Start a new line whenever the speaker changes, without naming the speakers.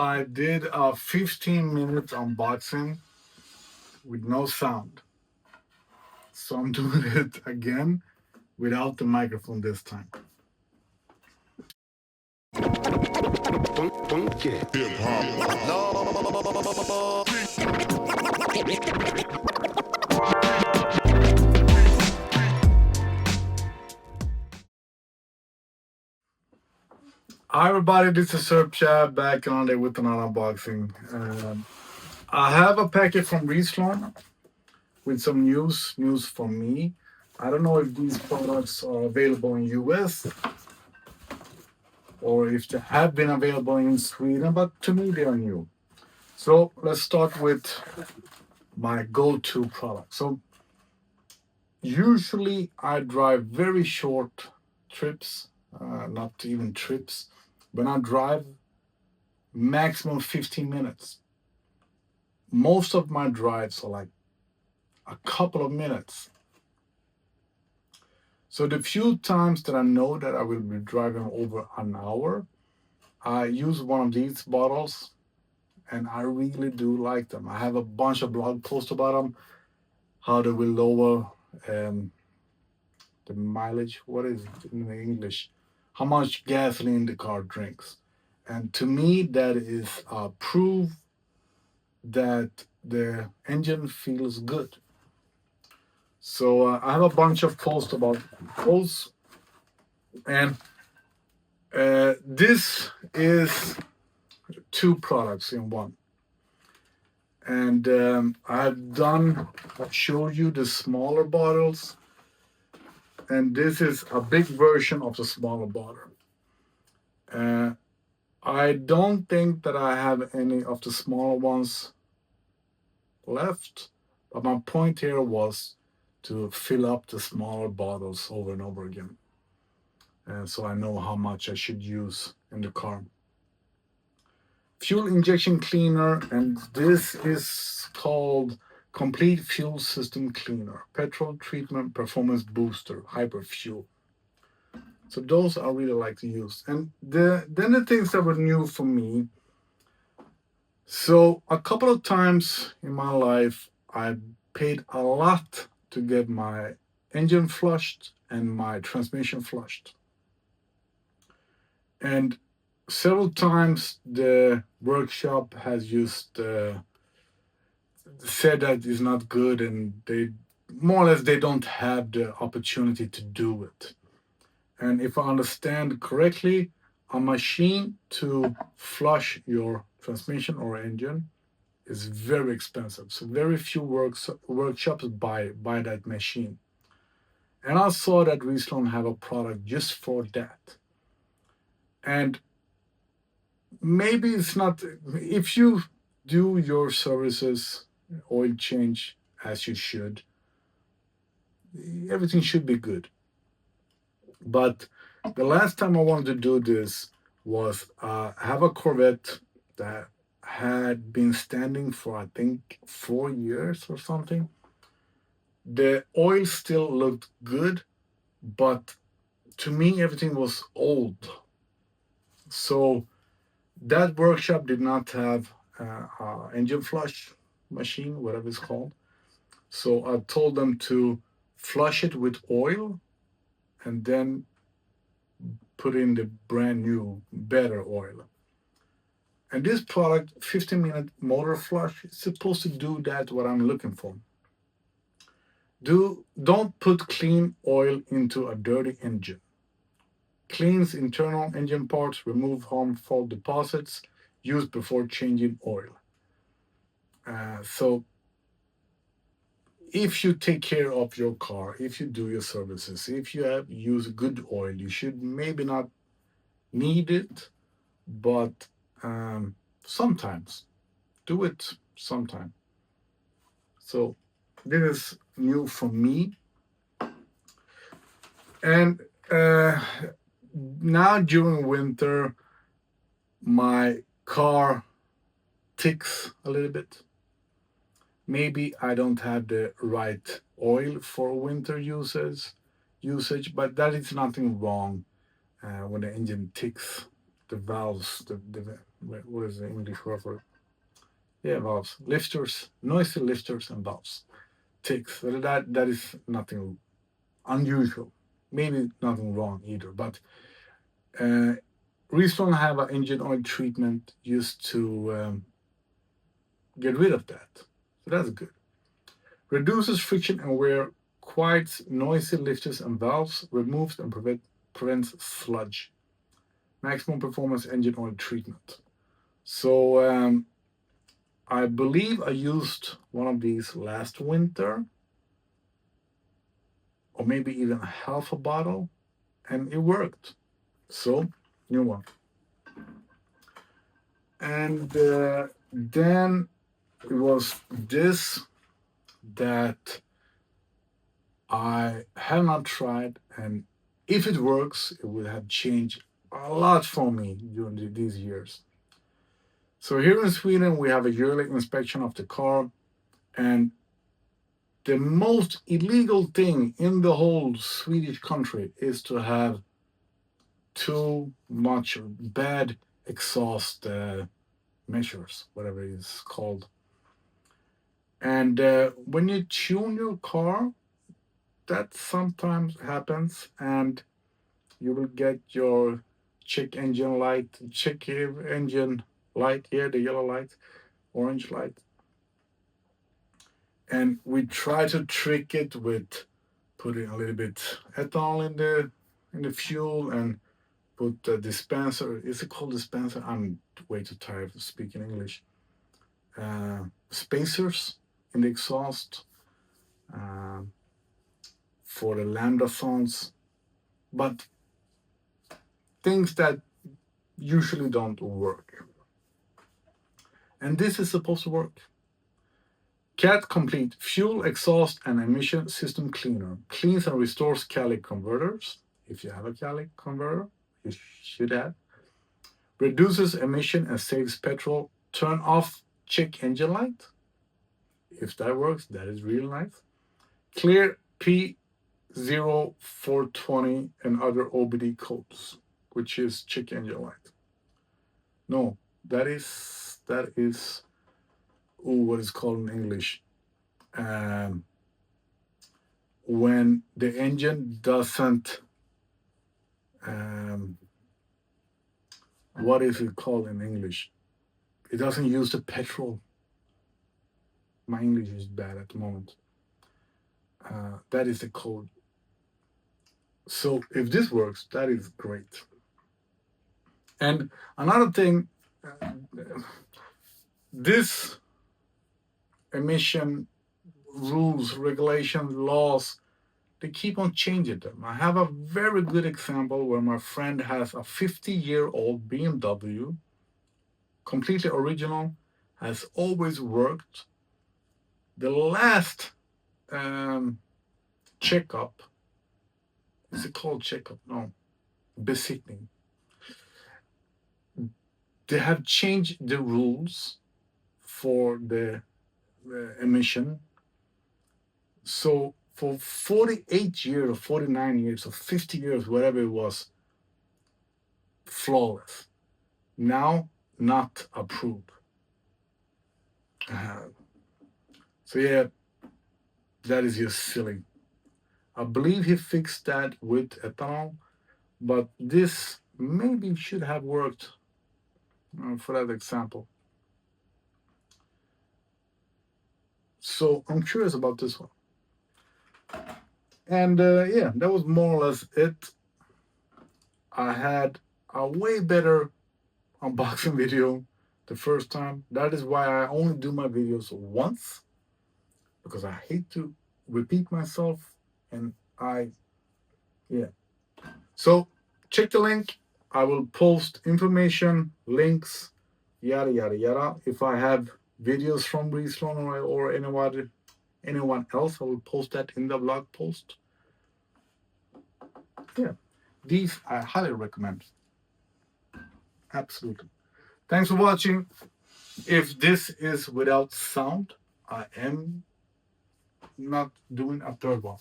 I did a 15-minute unboxing with no sound. So I'm doing it again without the microphone this time. Hi everybody, this is Sir Chad back on there with another unboxing. I have a packet from RISLONE with some news from me. I don't know if these products are available in US or if they have been available in Sweden, but to me they are new. So let's start with my go-to product. So usually I drive very short trips, not even trips. When I drive, maximum 15 minutes. Most of my drives are like a couple of minutes. So the few times that I know that I will be driving over an hour, I use one of these bottles and I really do like them. I have a bunch of blog posts about them, how they will lower the mileage. What is it in English? How much gasoline the car drinks. And to me, that is proof that the engine feels good. So I have a bunch of posts about those. And this is two products in one. And I've showed you the smaller bottles. And this is a big version of the smaller bottle. I don't think that I have any of the smaller ones left. But my point here was to fill up the smaller bottles over and over again. And so I know how much I should use in the car. Fuel injection cleaner, and this is called Complete Fuel System Cleaner, Petrol Treatment Performance Booster, Hyper Fuel. So those I really like to use. And then the things that were new for me. So a couple of times in my life, I paid a lot to get my engine flushed and my transmission flushed. And several times the workshop has used said that it's not good, and they more or less they don't have the opportunity to do it. And if I understand correctly, a machine to flush your transmission or engine is very expensive. So very few workshops buy that machine. And I saw that RISLONE have a product just for that. And maybe it's not, if you do your services, oil change as you should, everything should be good. But the last time I wanted to do this was have a Corvette that had been standing for I think 4 years or something. The oil still looked good, but to me everything was old. So that workshop did not have engine flush machine, whatever it's called. So I told them to flush it with oil and then put in the brand new, better oil. And this product, 15-minute motor flush, is supposed to do that what I'm looking for. Don't put clean oil into a dirty engine. Cleans internal engine parts, remove harmful deposits, use before changing oil. So if you take care of your car, if you do your services, if you use good oil, you should maybe not need it, but sometimes do it sometime. So this is new for me. And now during winter, my car ticks a little bit. Maybe I don't have the right oil for winter usage, but that is nothing wrong when the engine ticks the valves, what is the English word for it? Yeah, valves, lifters, noisy lifters and valves. Ticks. That is nothing unusual. Maybe nothing wrong either. But uh, RISLONE have an engine oil treatment used to get rid of that. So that's good. Reduces friction and wear, quiets noisy lifters and valves, removes and prevents sludge. Maximum performance engine oil treatment. So I believe I used one of these last winter, or maybe even half a bottle, and it worked. So, new one. And then it was this that I have not tried, and if it works, it would have changed a lot for me during these years. So here in Sweden, we have a yearly inspection of the car, and the most illegal thing in the whole Swedish country is to have too much bad exhaust measures, whatever it is called. And when you tune your car, that sometimes happens, and you will get your check engine light, yeah, the yellow light, orange light. And we try to trick it with putting a little bit ethanol in the fuel and put the dispenser. Is it called dispenser? I'm way too tired of speaking English. Spacers in the exhaust for the lambda sounds, but things that usually don't work. And this is supposed to work. CAT Complete Fuel, Exhaust, and Emission System Cleaner cleans and restores catalytic converters. If you have a catalytic converter, you should have. Reduces emission and saves petrol. Turn off check engine light. If that works, that is really nice. Clear P0420 and other OBD codes, which is check engine light. No, that is what is called in English. When the engine doesn't, what is it called in English? It doesn't use the petrol. My English is bad at the moment. That is the code. So if this works, that is great. And another thing, this emission rules, regulations, laws, they keep on changing them. I have a very good example where my friend has a 50-year-old BMW, completely original, has always worked. The last checkup, is it called checkup? No, besichting. They have changed the rules for the emission. So for 48 years or 49 years or 50 years, whatever it was, flawless. Now, not approved. So yeah, that is just silly. I believe he fixed that with ethanol, but this maybe should have worked for that example. So I'm curious about this one. And yeah, that was more or less it. I had a way better unboxing video the first time. That is why I only do my videos once, because I hate to repeat myself. And yeah. So check the link. I will post information, links, yada yada yada. If I have videos from RISLONE or anyone else, I will post that in the blog post. Yeah, these I highly recommend. Absolutely. Thanks for watching. If this is without sound, I am not doing a third one.